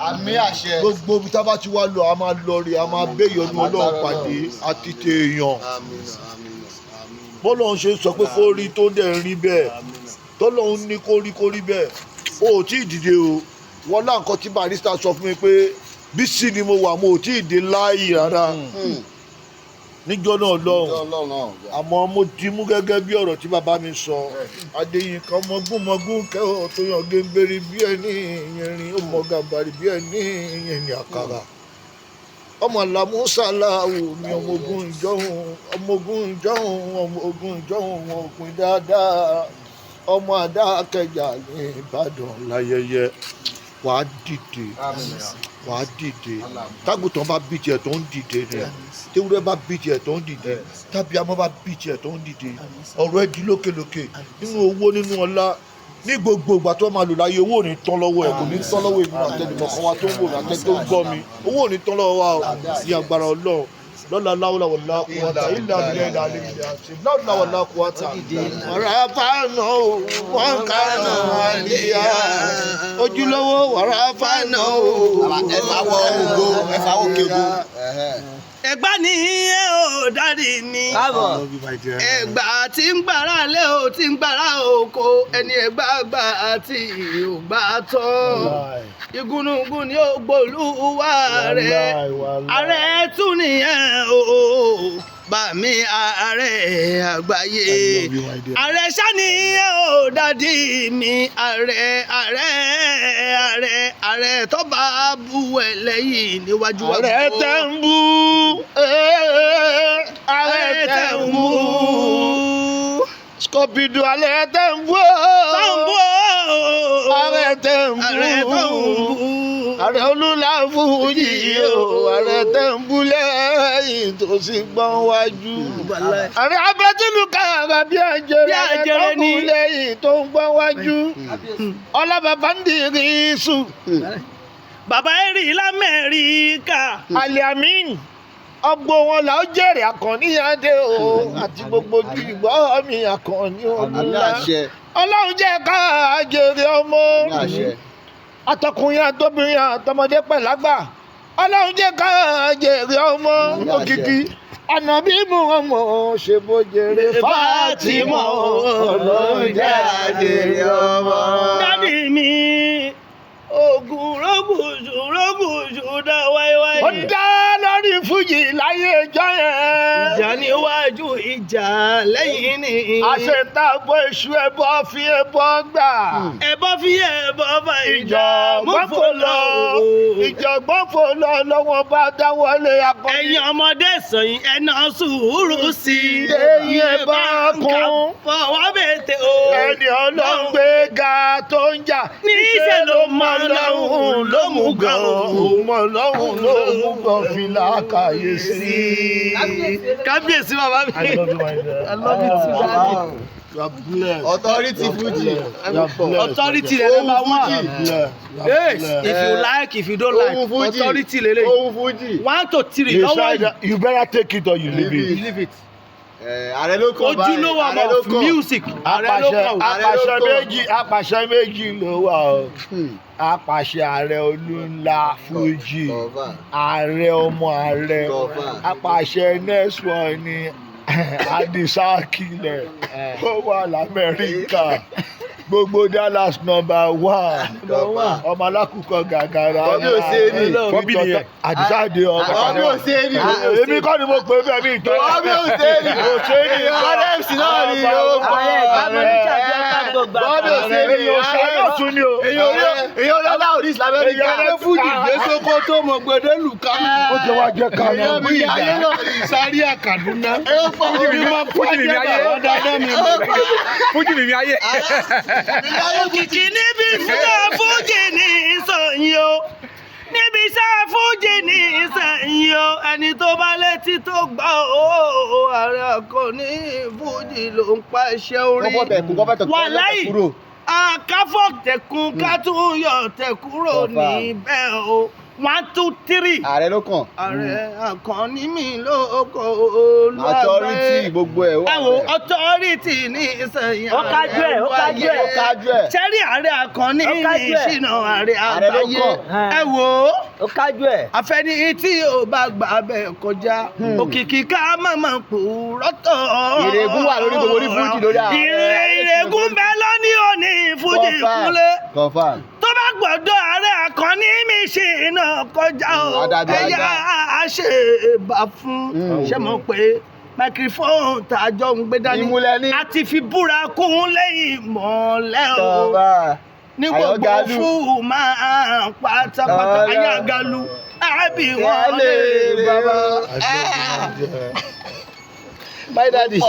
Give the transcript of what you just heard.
àmín àṣẹ. gbogbo ibi tá a bá ti wá lọ a máa lọ rí a máa béèyàn Ọlọ́run pàdé àti tèèyàn. bọ́lọ́run ṣe sọ pé kó rí tó dẹ̀ rí bẹ́ẹ̀ tọ́lọ́run ní kó rí bẹ́ẹ̀ o ò tí ì dìde o wọ́n lá nǹkan tí Barrister sọ fún mi pé bísí ni mo wà mo ò tí ì dé láàyè rárá níjọ́ náà lọ́hùn àmọ́ mo ti mú gẹ́gẹ́ bí ọ̀rọ̀ tí bàbá mi sọ Adéyínká mọ́gún kẹ́họ̀ tó yàn géńbérí bí ẹni ìyẹrin ó mọ gàbàrí bí ẹni ìyẹrin àkàrà ọmọ làmúsàláwò mi ọmọ ogun ìjọ́hún wọn òpin dáadáa ọmọ Adákẹ́jà ní Ìbàdàn láyẹyẹ wàá dìde tágùtàn bá bí tiẹ̀ tó ń dìde ni tewúrẹ́ bá bí tiẹ̀ tó ń dìde tàbí amọ́ bá bí tiẹ̀ tó ń dìde ọ̀rọ̀ ẹ̀ di lókèlókè nínú owó nínú ọlá ní gbogbo ìgbà tó máa lò láyé owó ò ní tán lọ́wọ́ ẹ̀ kò ní tán lọ́wọ́ èmi àtẹnumọ̀ kan wa tó ń wò ní àtẹ tó ń gbọ́ mi owó ò ní tán lọ́wọ́ wa ní agbára Ọlọ́run lọ́la láwùlà wọ̀lá kúwàtà ilẹ̀ àbílẹ̀ ilẹ̀ àlẹ́ ilẹ̀ àti lọ́la wọ̀lá kúwàtà. wàràfàánà wọn kàánà àlìyá ojúlówó wàràfàánà ẹ̀fà òkègbò. Ẹ̀gbá ni ẹ ò dárí mi. Ẹ̀gbá tí ń gbàrà lé o tí ń gbàrà oko ẹni ẹ̀gbá gbà àti ògbà tán. Igúnnugún ni ó gbólúwa rẹ̀. Ààrẹ tún nìyẹn o. Bàmí ààrẹ àgbáyé. Ààrẹ sani ẹ ò dádì mi. Ààrẹ tó bá bú ẹ lẹ́yìn níwájú àgbo. ààrẹ tẹ̀ ń bú. ààrẹ tẹ̀ ń bú. Scorpido ààrẹ tẹ̀ ń bú. ààrẹ tẹ̀ ń bú. ààrẹ Olúláfújì o ààrẹ tẹ̀ ń bú lẹ́yìn tó sì gbọ́n wájú. ààrẹ abẹ́tìlúkà bí àjẹrẹ tó kú lẹ́yìn tó ń gbọ́n wájú. ọlá bàbá ń dìrí sùn. Bàbá ẹ̀rí l'Amẹ́ríkà. Aliamin ọgbọ́n wọn là ó jèrè Àkànní Adé o àti gbogbo ojú ìgbọ́ mi Àkànní Olúlá. Ọlọ́run jẹ́ ká jèrè ọmọ àtọkùnrin àtobìnrin àtọmọdé pẹ̀lágbà. Ọlọ́run jẹ́ ká jèrè ọmọ òkìkí. Ànàbí Muhammad ṣe bó jèrè Fátímà Ọlọ́run jẹ́ ká jèrè ọmọ. Dádì mi ogun rògùjù dá wáíwáí. Ó dá lórí fújì láyé ìjọ yẹn. Ìjà níwájú ìjà lẹ́yìn ni. Àṣetàgbò èṣù ẹbọ fi ẹbọ gbà. Ẹbọ fi ẹbọ bá ìjà Ìjọ̀gbọ́n fò lọ lọ́wọ́ bá dáwọ́lé Àkànní. Ẹ̀yin ọmọdé sọ̀yìn ẹ̀nà sùúrù sí i. Èyí ẹ bá kún. Fọwọ́ bètè o. Ẹni Ọlọ́run gbé ga tó ń jà. Níṣẹ́ ló mọ lọ́hùn ló mú gan o. Mọ lọ́hùn ló mú gan fìlà kàyèsí. Kábíyèsí bàbá mi. I love you, my dear. I love you too, Daddy. You are blessed. Authority Fuji. Authority lele ma one. Yes, if you like, if you don't like, authority lele. Ohun Fuji. 1 to 3. You better take it or you leave it. Leave it. Ààrẹ ló kàn báyìí. Ojúlówó of music. Apàṣẹ méjì ló wà o. Apàṣẹ ààrẹ Olúńlá Fújì. Ààrẹ ọmọ ààrẹ. Apàṣẹ next one ni Àdìsá Akílẹ̀. Ó wà l'Amẹ́ríkà. Gbogbo Dallas number 1. Ọmọ alákùkọ gàgàrà. Bọ́bí ò ṣe é ní. Bọ́bí nìyẹn. Àdìsá Adé ọmọ. Bọ́bí ò ṣe é ní. Èmi kọ́ ni mo pè bẹ́ẹ̀ mi ìtọ́. Bọ́bí ò ṣe é ní. Mo ṣe é ní. Adams náà ni ó gbọ́. Bọ́bí ò ṣe é ní. Tún ni o. Èyí olóòlà òní ìsìlámẹ́ ní ká. Fújì gbèsòkò tó mọ̀ gbèdé lùkà. Ó ti wá jẹ́ ká lọ. Èyí ayé náà ní Zaria Kaduna. Fújì mi ayé. Òkìkí níbi iṣẹ́ Fújì ní ìsọ̀yìn o. Níbi iṣẹ́ Fújì ní ìsẹ̀yìn o. Ẹni tó bá létí tó gbọ́ o. Ààrẹ Àkànní Fújì ló ń pa iṣẹ́ orin. Wàláì. Àkáfọ̀ tẹ̀kún ká tún yọ tẹ̀kúrò níbẹ̀ o. 1 2 3. ààrẹ ló kàn. ààrẹ Àkànní mi ló kọ olúwa authority gbogbo ẹ̀ wà ẹ̀wò bẹ́ẹ̀. authority ní ìsẹ̀yìn Ó kájú ẹ̀, ó kájú ẹ̀. ó kájú ẹ̀. sẹ́rí ààrẹ Àkànní Ó ní kájú ẹ̀. ìṣìnà ààrẹ Ààrẹ ló àgbáyé kàn. ẹ wò ó ó kájú ẹ̀. àfẹni tí ò bá gbà bẹ́ẹ̀ kọjá òkìkì ká mọ̀mọ́ pòrọ́tọ̀. ìrègùn wà lórí gbogbo ní fújì lórí ààrẹ. ìrègùn bẹ́ẹ̀ lóní òní fújì kúnlé confam. tó bá gbọ́dọ̀ ààrẹ Àkànní mi ṣe iná kọjá o Adájọ́ ẹ̀yà ajá. àṣebà fún ṣé mo pé microphone tàjọ ń gbé dání Ìmúlẹ̀ ní. a ti fi búra kún lẹ́yìn mọ́lẹ́ o confam. ní gbogbo Àyọ̀galú. fún máa pátápátá Ọ̀rẹ́. Àyọ̀galú àbí wọn lè lè bàbá. Àjọ ìjọba. my daddy.